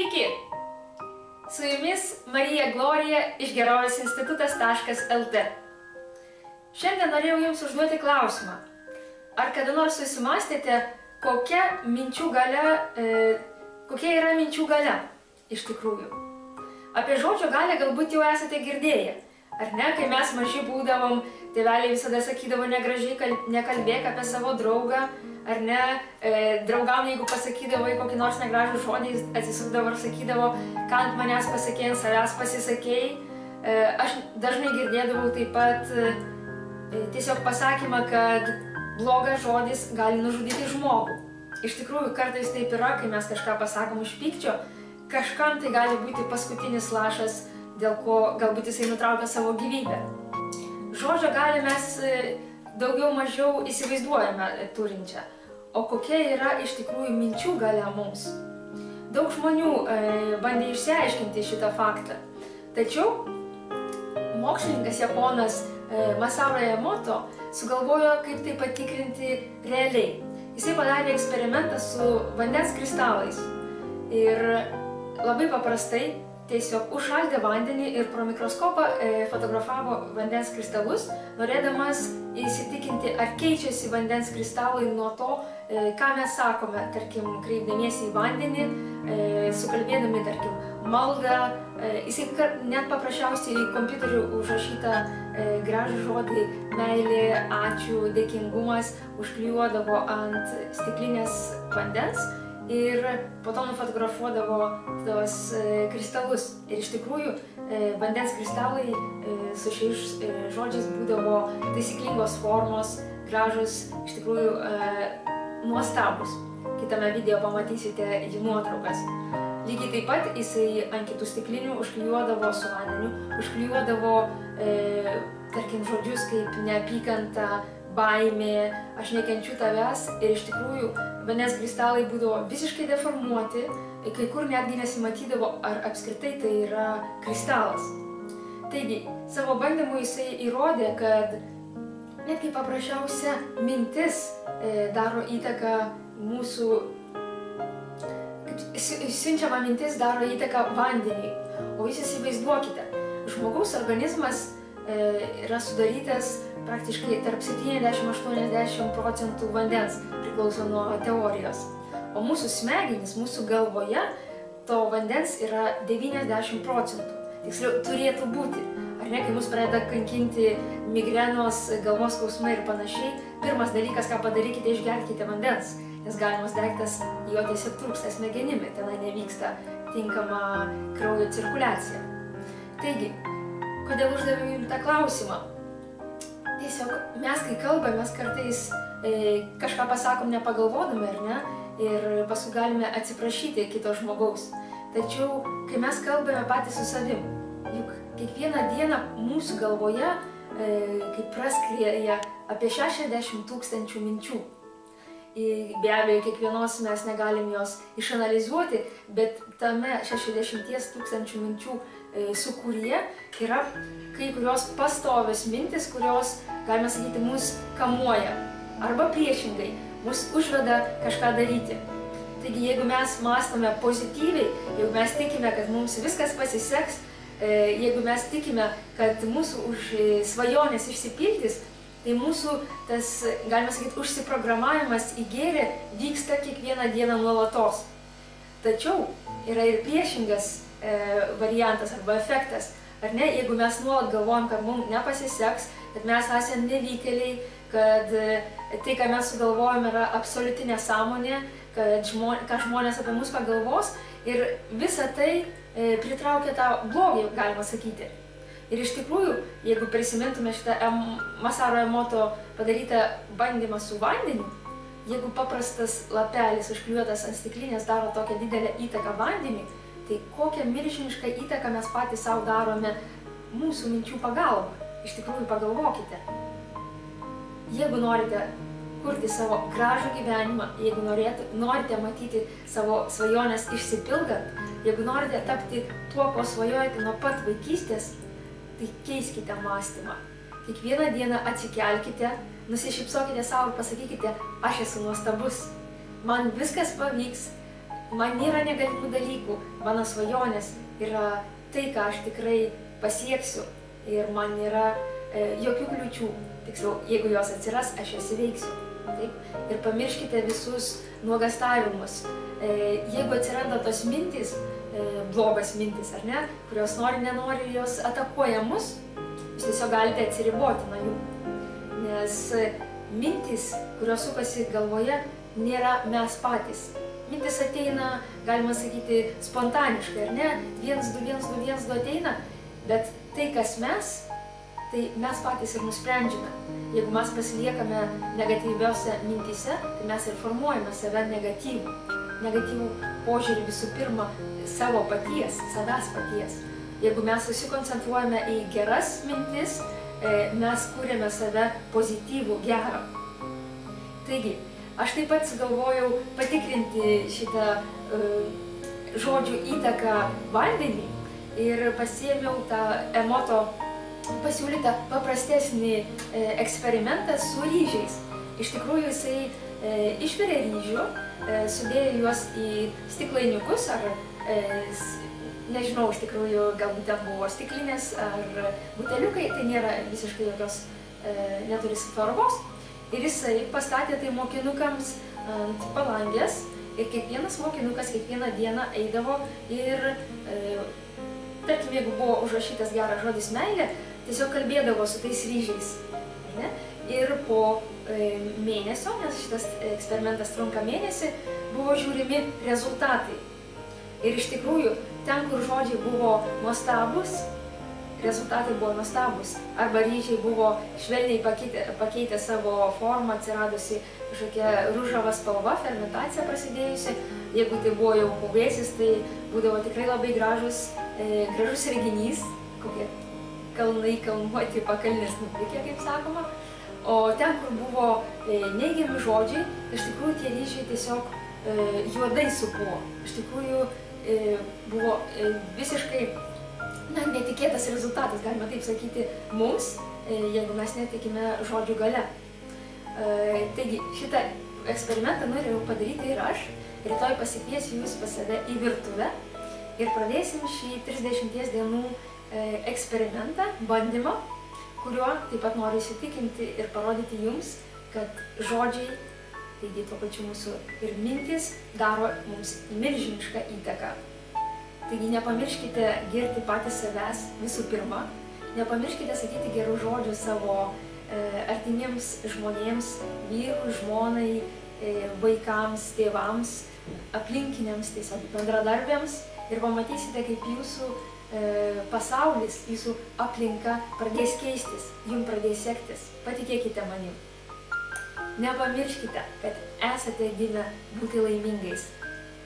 Sveiki! Su jumis Marija Glorija iš gerovės-institutas.lt. Šiandien norėjau jums užduoti klausimą. Ar kada nors susimąstėte, kokia yra minčių galia iš tikrųjų? Apie žodžio galią galbūt jau esate girdėję. Ar ne, kai mes maži būdavom, tėveliai visada sakydavo negražiai nekalbėk apie savo draugą, ar ne, draugam jeigu pasakydavo kokį nors negražų žodį, atsisukdavo ir sakydavo, ką ant manęs pasakė, ant savęs pasisakėjai. Aš dažnai girdėdavau taip pat tiesiog pasakymą, kad blogas žodis gali nužudyti žmogų. Iš tikrųjų, kartais taip yra, kai mes kažką pasakom iš pykčio, kažkam tai gali būti paskutinis lašas, dėl ko galbūt jisai nutraukia savo gyvybę. Žodžio galią mes daugiau mažiau įsivaizduojame turinčią. O kokia yra iš tikrųjų minčių galia mums? Daug žmonių bandė išsiaiškinti šitą faktą. Tačiau mokslininkas japonas Masaru Emoto sugalvojo, kaip tai patikrinti realiai. Jisai padarė eksperimentą su vandens kristalais. Ir labai paprastai tiesiog užšaldė vandenį ir pro mikroskopą fotografavo vandens kristalus, norėdamas įsitikinti, ar keičiasi vandens kristalai nuo to, ką mes sakome, tarkim, kreipdamiesi į vandenį, sukalbėdami, tarkim, maldą. Jisai net paprasčiausiai į kompiuterių užrašytą gražų žodį meilė, ačiū, dėkingumas užklijuodavo ant stiklinės vandens ir po to nufotografuodavo tos kristalus. Ir iš tikrųjų vandens kristalai su šiais žodžiais būdavo taisyklingos formos, gražus, iš tikrųjų nuostabus. Kitame video pamatysite jų nuotraukas. Lygiai taip pat jisai ant kitų stiklinių užklijuodavo su vandeniu, užklijuodavo, tarkim, žodžius kaip neapykanta, baimė, aš nekenčiu tavęs, ir iš tikrųjų vandens kristalai būdavo visiškai deformuoti, kai kur netgi nesimatydavo, ar apskritai tai yra kristalas. Taigi, savo bandymu jisai įrodė, kad netgi paprasčiausia mintis daro įtaką mūsų, siunčiama mintis daro įtaką vandeniui. O jūs įsivaizduokite, žmogaus organizmas yra sudarytas praktiškai tarp 70–80% vandens, priklauso nuo teorijos. O mūsų smegenys, mūsų galvoje, to vandens yra 90%. Tiksliau, turėtų būti. Ar ne, kai mus pradeda kankinti migrenos, galvos skausmai ir panašiai, pirmas dalykas, ką padarykite, išgerkite vandens, nes galimas daiktas jo tiesiog trūksta smegenimi, tenai nevyksta tinkama kraujo cirkuliacija. Taigi, kodėl uždaviau jums tą klausimą? Tiesiog mes, kai kalbame, mes kartais kažką pasakom nepagalvodami, ar ne, ir paskui galime atsiprašyti kito žmogaus. Tačiau, kai mes kalbame patys su savim, juk kiekvieną dieną mūsų galvoje kaip praskrieja apie 60 000 minčių. Be abejo, kiekvienos mes negalim jos išanalizuoti, bet tame 60 000 minčių sūkuryje yra kai kurios pastovios mintis, kurios, galime sakyti, mus kamuoja. Arba priešingai, mus užveda kažką daryti. Taigi, jeigu mes mąstome pozityviai, jeigu mes tikime, kad mums viskas pasiseks, jeigu mes tikime, kad mūsų svajonės išsipildys, tai mūsų tas, galime sakyti, užsiprogramavimas į gėrį vyksta kiekvieną dieną nuolatos. Tačiau yra ir priešingas variantas arba efektas. Ar ne, jeigu mes nuolat galvojam, kad mums nepasiseks, kad mes esame nevykėliai, kad tai, ką mes sugalvojam, yra absoliuti nesąmonė, ką žmonės apie mus pagalvos, ir visa tai pritraukia tą blogį, galima sakyti. Ir iš tikrųjų, jeigu prisimintume šitą Masaru Emoto padarytą bandymą su vandeniu, jeigu paprastas lapelis užklijuotas ant stiklinės daro tokią didelę įtaką vandeniui, tai kokią milžinišką įtaką mes patys savo darome mūsų minčių pagalba. Iš tikrųjų, pagalvokite. Jeigu norite kurti savo gražų gyvenimą, jeigu norite matyti savo svajonės išsipildant, jeigu norite tapti tuo, ko svajojate nuo pat vaikystės, tai keiskite mąstymą. Kiekvieną dieną atsikelkite, nusišypsokite savo ir pasakykite, aš esu nuostabus, man viskas pavyks, man nėra negalimų dalykų, mano svajonės yra tai, ką aš tikrai pasieksiu ir man nėra jokių kliūčių. Tiksliau, jeigu jos atsiras, aš jas įveiksiu. Taip? Ir pamirškite visus nuogastavimus. Jeigu atsiranda tos mintys, blogas mintis, ar ne, kurios nenori, jos atakuoja mus, jūs tiesiog galite atsiriboti nuo jų. Nes mintys, kurios sukasi galvoje, nėra mes patys. Mintis ateina, galima sakyti, spontaniškai, ar ne? 1, 2, 1, 2, 1, 2 ateina, bet tai, kas mes, tai mes patys ir nusprendžiame. Jeigu mes pasiliekame negatyviose mintyse, tai mes ir formuojame save negatyvų. Negatyvų požiūrį visų pirma savo paties, savęs paties. Jeigu mes susikoncentruojame į geras mintis, mes kūrėme save pozityvų, gerą. Taigi, aš taip pat sugalvojau patikrinti šitą žodžių įtaką vandeniui ir pasiėmiau tą Emoto pasiūlytą paprastesnį eksperimentą su ryžiais. Iš tikrųjų, jisai išvirė ryžių, sudėjo juos į stiklainiukus, ar nežinau, iš tikrųjų, galbūt ten buvo stiklinės ar buteliukai, tai nėra visiškai jokios, neturi svarbos. Ir jisai pastatė tai mokinukams ant palangės ir kiekvienas mokinukas kiekvieną dieną eidavo ir, tarkim, jeigu buvo užrašytas geras žodis meilė, tiesiog kalbėdavo su tais ryžiais. Ne? Ir po mėnesio, nes šitas eksperimentas trunka mėnesį, buvo žiūrimi rezultatai. Ir iš tikrųjų, ten, kur žodžiai buvo nuostabus, rezultatai buvo nuostabus. Arba ryžiai buvo švelniai pakeitę savo formą, atsiradusi kažkokia ružava spalva, fermentacija prasidėjusi. Jeigu tai buvo jau puvėsis, tai būdavo tikrai labai gražus reginys, kokie kalnai kalnuoti, pakalnės nuplikę, kaip sakoma. O ten, kur buvo neigiami žodžiai, iš tikrųjų tie ryžiai tiesiog juodai supuvo. Iš tikrųjų buvo visiškai netikėtas rezultatas, galima taip sakyti, mums, jeigu mes netikime žodžių gale. Taigi, šitą eksperimentą norėjau padaryti ir aš. Rytoj pasikviesiu jūs pas save į virtuvę ir pradėsim šį 30 dienų eksperimentą, bandymą, kuriuo taip pat noriu įsitikinti ir parodyti jums, kad žodžiai, taigi tuo pačiu mūsų ir mintis, daro mums milžinišką įtaką. Taigi nepamirškite girti patys savęs visų pirma, nepamirškite sakyti gerų žodžių savo artimiems žmonėms, vyrui, žmonai, vaikams, tėvams, aplinkiniams, tiesiog bendradarbiams ir pamatysite, kaip jūsų pasaulis, jūsų aplinka pradės keistis, jums pradės sektis. Patikėkite manim. Nepamirškite, kad esate gimę būti laimingais.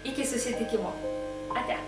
Iki susitikimo. Ate.